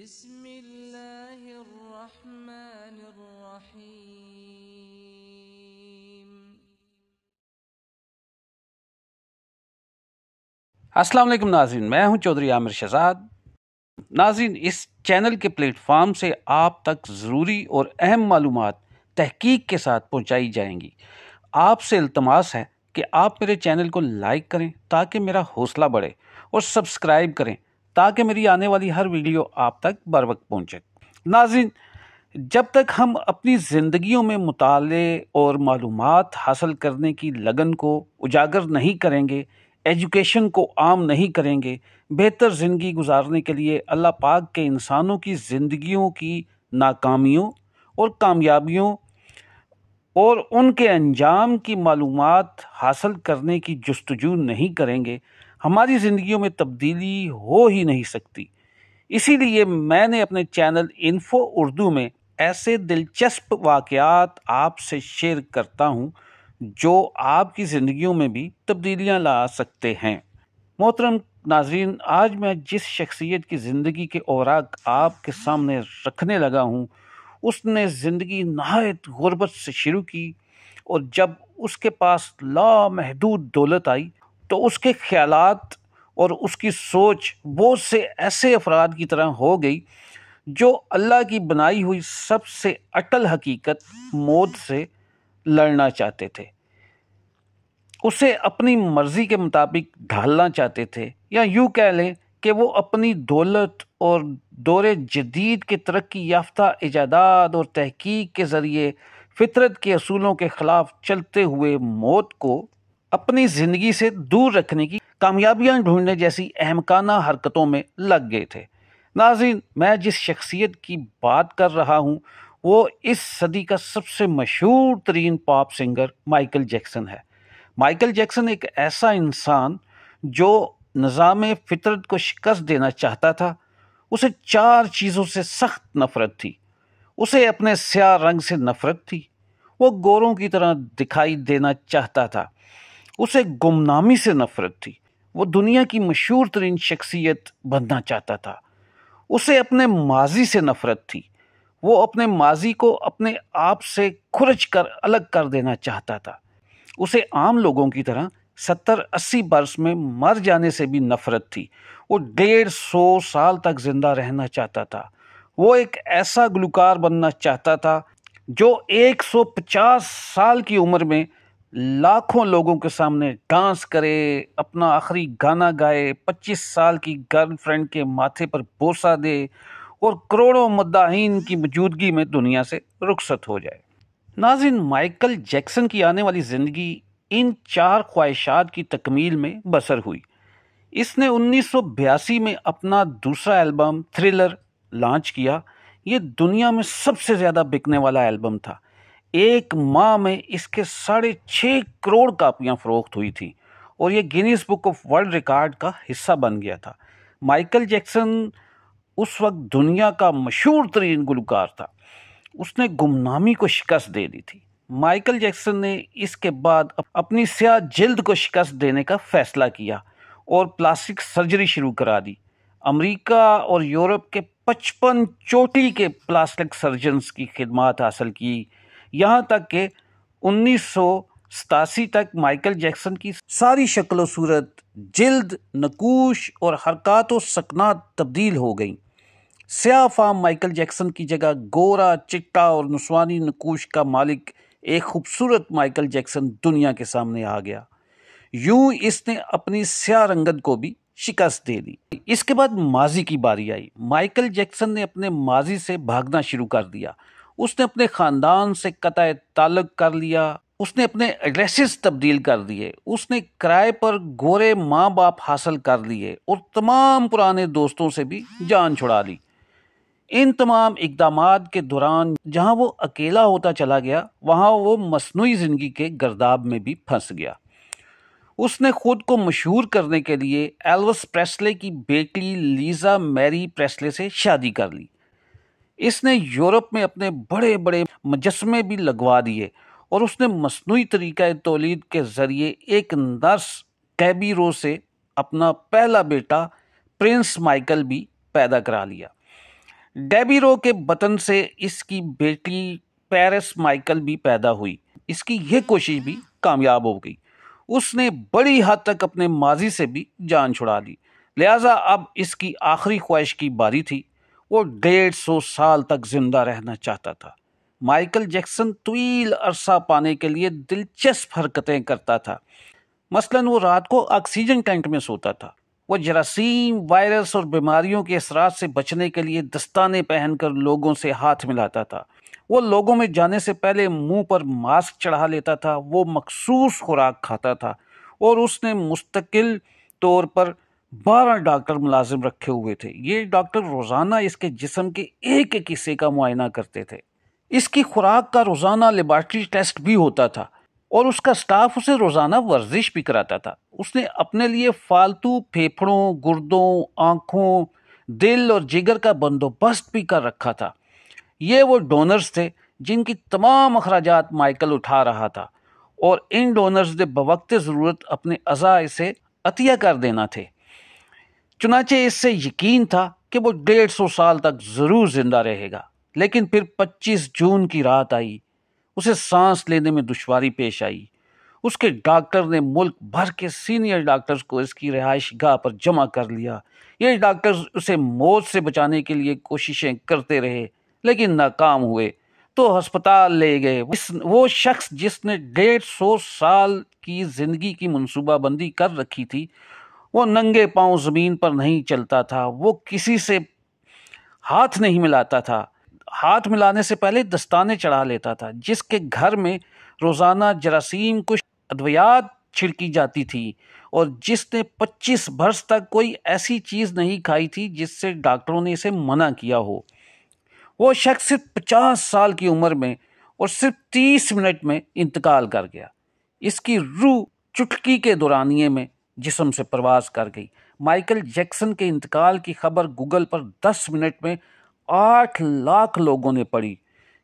بسم اللہ الرحمن الرحیم۔ السلام علیکم ناظرین، میں ہوں چودھری عامر شہزاد۔ ناظرین، اس چینل کے پلیٹ فارم سے آپ تک ضروری اور اہم معلومات تحقیق کے ساتھ پہنچائی جائیں گی۔ آپ سے التماس ہے کہ آپ میرے چینل کو لائک کریں تاکہ میرا حوصلہ بڑھے، اور سبسکرائب کریں تاکہ میری آنے والی ہر ویڈیو آپ تک بر وقت پہنچے۔ ناظرین، جب تک ہم اپنی زندگیوں میں مطالعے اور معلومات حاصل کرنے کی لگن کو اجاگر نہیں کریں گے، ایجوکیشن کو عام نہیں کریں گے، بہتر زندگی گزارنے کے لیے اللہ پاک کے انسانوں کی زندگیوں کی ناکامیوں اور کامیابیوں اور ان کے انجام کی معلومات حاصل کرنے کی جستجو نہیں کریں گے، ہماری زندگیوں میں تبدیلی ہو ہی نہیں سکتی۔ اسی لیے میں نے اپنے چینل انفو اردو میں ایسے دلچسپ واقعات آپ سے شیئر کرتا ہوں جو آپ کی زندگیوں میں بھی تبدیلیاں لا سکتے ہیں۔ محترم ناظرین، آج میں جس شخصیت کی زندگی کے اوراق آپ کے سامنے رکھنے لگا ہوں، اس نے زندگی نہایت غربت سے شروع کی، اور جب اس کے پاس لامحدود دولت آئی تو اس کے خیالات اور اس کی سوچ بہت سے ایسے افراد کی طرح ہو گئی جو اللہ کی بنائی ہوئی سب سے اٹل حقیقت موت سے لڑنا چاہتے تھے، اسے اپنی مرضی کے مطابق ڈھالنا چاہتے تھے، یا یوں کہہ لیں کہ وہ اپنی دولت اور دور جدید کے ترقی یافتہ ایجادات اور تحقیق کے ذریعے فطرت کے اصولوں کے خلاف چلتے ہوئے موت کو اپنی زندگی سے دور رکھنے کی کامیابیاں ڈھونڈنے جیسی احمقانہ حرکتوں میں لگ گئے تھے۔ ناظرین، میں جس شخصیت کی بات کر رہا ہوں وہ اس صدی کا سب سے مشہور ترین پاپ سنگر مائیکل جیکسن ہے۔ مائیکل جیکسن ایک ایسا انسان جو نظام فطرت کو شکست دینا چاہتا تھا۔ اسے 4 چیزوں سے سخت نفرت تھی۔ اسے اپنے سیاہ رنگ سے نفرت تھی، وہ گوروں کی طرح دکھائی دینا چاہتا تھا۔ اسے گمنامی سے نفرت تھی، وہ دنیا کی مشہور ترین شخصیت بننا چاہتا تھا۔ اسے اپنے ماضی سے نفرت تھی، وہ اپنے ماضی کو اپنے آپ سے کھرچ کر الگ کر دینا چاہتا تھا۔ اسے عام لوگوں کی طرح 70-80 برس میں مر جانے سے بھی نفرت تھی، وہ 150 سال تک زندہ رہنا چاہتا تھا۔ وہ ایک ایسا گلوکار بننا چاہتا تھا جو 150 سال کی عمر میں لاکھوں لوگوں کے سامنے ڈانس کرے، اپنا آخری گانا گائے، 25 سال کی گرل فرینڈ کے ماتھے پر بوسہ دے، اور کروڑوں مداحین کی موجودگی میں دنیا سے رخصت ہو جائے۔ ناظرین، مائیکل جیکسن کی آنے والی زندگی ان 4 خواہشات کی تکمیل میں بسر ہوئی۔ اس نے 1982 میں اپنا دوسرا البم تھرلر لانچ کیا۔ یہ دنیا میں سب سے زیادہ بکنے والا البم تھا۔ 1 ماہ میں اس کے 6.5 کروڑ کاپیاں فروخت ہوئی تھیں، اور یہ Guinness book of world record کا حصہ بن گیا تھا۔ مائیکل جیکسن اس وقت دنیا کا مشہور ترین گلوکار تھا۔ اس نے گمنامی کو شکست دے دی تھی۔ مائیکل جیکسن نے اس کے بعد اپنی سیاہ جلد کو شکست دینے کا فیصلہ کیا اور پلاسٹک سرجری شروع کرا دی۔ امریکہ اور یورپ کے 55 چوٹی کے پلاسٹک سرجنز کی خدمات حاصل کی، یہاں تک کہ 1987 تک مائیکل جیکسن کی ساری شکل و صورت، جلد، نقوش اور حرکات و سکنات تبدیل ہو گئیں۔ سیاہ فام مائیکل جیکسن کی جگہ گورا، چٹا اور نسوانی نقوش کا مالک ایک خوبصورت مائیکل جیکسن دنیا کے سامنے آ گیا۔ یوں اس نے اپنی سیاہ رنگت کو بھی شکست دے دی۔ اس کے بعد ماضی کی باری آئی۔ مائیکل جیکسن نے اپنے ماضی سے بھاگنا شروع کر دیا۔ اس نے اپنے خاندان سے قطع تعلق کر لیا، اس نے اپنے ایڈریسز تبدیل کر دیے، اس نے کرائے پر گورے ماں باپ حاصل کر لیے، اور تمام پرانے دوستوں سے بھی جان چھڑا لی۔ ان تمام اقدامات کے دوران جہاں وہ اکیلا ہوتا چلا گیا، وہاں وہ مصنوعی زندگی کے گرداب میں بھی پھنس گیا۔ اس نے خود کو مشہور کرنے کے لیے ایلوس پریسلے کی بیٹی لیزا میری پریسلے سے شادی کر لی۔ اس نے یورپ میں اپنے بڑے بڑے مجسمے بھی لگوا دیے، اور اس نے مصنوعی طریقہ تولید کے ذریعے ایک نرس کیبی رو سے اپنا پہلا بیٹا پرنس مائیکل بھی پیدا کرا لیا۔ ڈیبیرو کے بطن سے اس کی بیٹی پیرس مائیکل بھی پیدا ہوئی۔ اس کی یہ کوشش بھی کامیاب ہو گئی۔ اس نے بڑی حد تک اپنے ماضی سے بھی جان چھڑا لی، لہٰذا اب اس کی آخری خواہش کی باری تھی۔ وہ 150 سال تک زندہ رہنا چاہتا تھا۔ مائیکل جیکسن طویل عرصہ پانے کے لیے دلچسپ حرکتیں کرتا تھا۔ مثلاً وہ رات کو آکسیجن ٹینک میں سوتا تھا۔ وہ جراثیم، وائرس اور بیماریوں کے اثرات سے بچنے کے لیے دستانے پہن کر لوگوں سے ہاتھ ملاتا تھا۔ وہ لوگوں میں جانے سے پہلے منہ پر ماسک چڑھا لیتا تھا۔ وہ مخصوص خوراک کھاتا تھا اور اس نے مستقل طور پر 12 ڈاکٹر ملازم رکھے ہوئے تھے۔ یہ ڈاکٹر روزانہ اس کے جسم کے ایک ایک حصے کا معائنہ کرتے تھے۔ اس کی خوراک کا روزانہ لیبارٹری ٹیسٹ بھی ہوتا تھا اور اس کا سٹاف اسے روزانہ ورزش بھی کراتا تھا۔ اس نے اپنے لیے فالتو پھیپھڑوں، گردوں، آنکھوں، دل اور جگر کا بندوبست بھی کر رکھا تھا۔ یہ وہ ڈونرز تھے جن کی تمام اخراجات مائیکل اٹھا رہا تھا، اور ان ڈونرز نے بوقت ضرورت اپنے اعضاء اسے عطیہ کر دینا تھے۔ چنانچہ اس سے یقین تھا کہ وہ 150 سال تک ضرور زندہ رہے گا۔ لیکن پھر 25 جون کی رات آئی۔ اسے سانس لینے میں دشواری پیش آئی۔ اس کے ڈاکٹر نے ملک بھر کے سینئر ڈاکٹرز کو اس کی رہائش گاہ پر جمع کر لیا۔ یہ ڈاکٹرز اسے موت سے بچانے کے لیے کوششیں کرتے رہے لیکن ناکام ہوئے، تو ہسپتال لے گئے۔ وہ شخص جس نے 150 سال کی زندگی کی منصوبہ بندی کر رکھی تھی، وہ ننگے پاؤں زمین پر نہیں چلتا تھا۔ وہ کسی سے ہاتھ نہیں ملاتا تھا۔ ہاتھ ملانے سے پہلے دستانے چڑھا لیتا تھا۔ جس کے گھر میں روزانہ جراثیم کش ادویات چھڑکی جاتی تھی، اور جس نے 25 برس تک کوئی ایسی چیز نہیں کھائی تھی جس سے ڈاکٹروں نے اسے منع کیا ہو۔ وہ شخص صرف 50 سال کی عمر میں اور صرف 30 منٹ میں انتقال کر گیا۔ اس کی روح چٹکی کے دورانیے میں جسم سے پرواز کر گئی۔ مائیکل جیکسن کے انتقال کی خبر گوگل پر 10 منٹ میں 8 لاکھ لوگوں نے پڑھی۔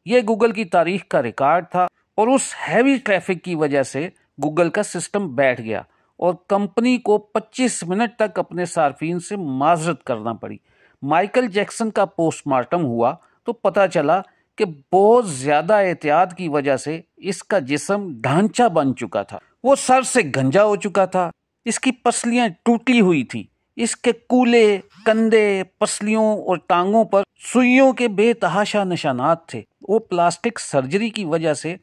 یہ گوگل کی تاریخ کا ریکارڈ تھا، اور اس ہیوی ٹریفک کی وجہ سے گوگل کا سسٹم بیٹھ گیا اور کمپنی کو 25 منٹ تک اپنے صارفین سے معذرت کرنا پڑی۔ مائیکل جیکسن کا پوسٹ مارٹم ہوا تو پتہ چلا کہ بہت زیادہ احتیاط کی وجہ سے اس کا جسم ڈھانچہ بن چکا تھا۔ وہ سر سے گنجا ہو چکا تھا۔ اس کی پسلیاں ٹوٹی ہوئی تھی۔ اس کے کولے، کندھے، پسلیوں اور ٹانگوں پر سوئیوں کے بے تحاشا نشانات تھے۔ وہ پلاسٹک سرجری کی وجہ سے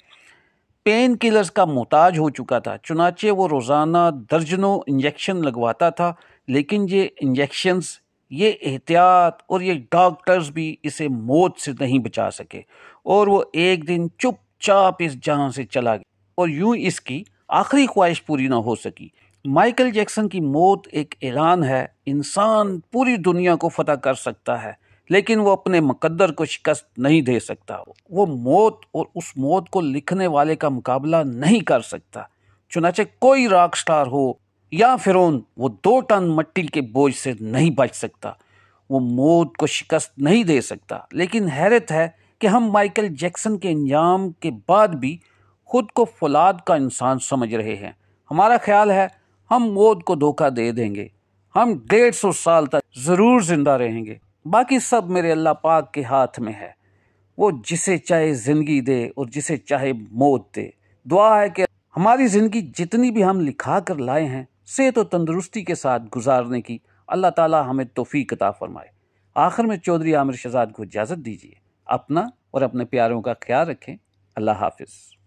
پین کلرز کا محتاج ہو چکا تھا، چنانچہ وہ روزانہ درجنوں انجیکشن لگواتا تھا، لیکن یہ انجیکشنز، یہ احتیاط اور یہ ڈاکٹرز بھی اسے موت سے نہیں بچا سکے، اور وہ ایک دن چپ چاپ اس جہاں سے چلا گیا، اور یوں اس کی آخری خواہش پوری نہ ہو سکی۔ مائیکل جیکسن کی موت ایک اعلان ہے۔ انسان پوری دنیا کو فتح کر سکتا ہے، لیکن وہ اپنے مقدر کو شکست نہیں دے سکتا۔ وہ موت اور اس موت کو لکھنے والے کا مقابلہ نہیں کر سکتا۔ چنانچہ کوئی راک سٹار ہو یا فرعون، وہ 2 ٹن مٹی کے بوجھ سے نہیں بچ سکتا۔ وہ موت کو شکست نہیں دے سکتا۔ لیکن حیرت ہے کہ ہم مائیکل جیکسن کے انجام کے بعد بھی خود کو فولاد کا انسان سمجھ رہے ہیں۔ ہمارا خیال ہے ہم موت کو دھوکہ دے دیں گے، ہم 150 سال تک ضرور زندہ رہیں گے، باقی سب میرے اللہ پاک کے ہاتھ میں ہے۔ وہ جسے چاہے زندگی دے اور جسے چاہے موت دے۔ دعا ہے کہ ہماری زندگی جتنی بھی ہم لکھا کر لائے ہیں، صحت و تندرستی کے ساتھ گزارنے کی اللہ تعالی ہمیں توفیق عطا فرمائے۔ آخر میں چودھری عامر شہزاد کو اجازت دیجیے۔ اپنا اور اپنے پیاروں کا خیال رکھیں۔ اللہ حافظ۔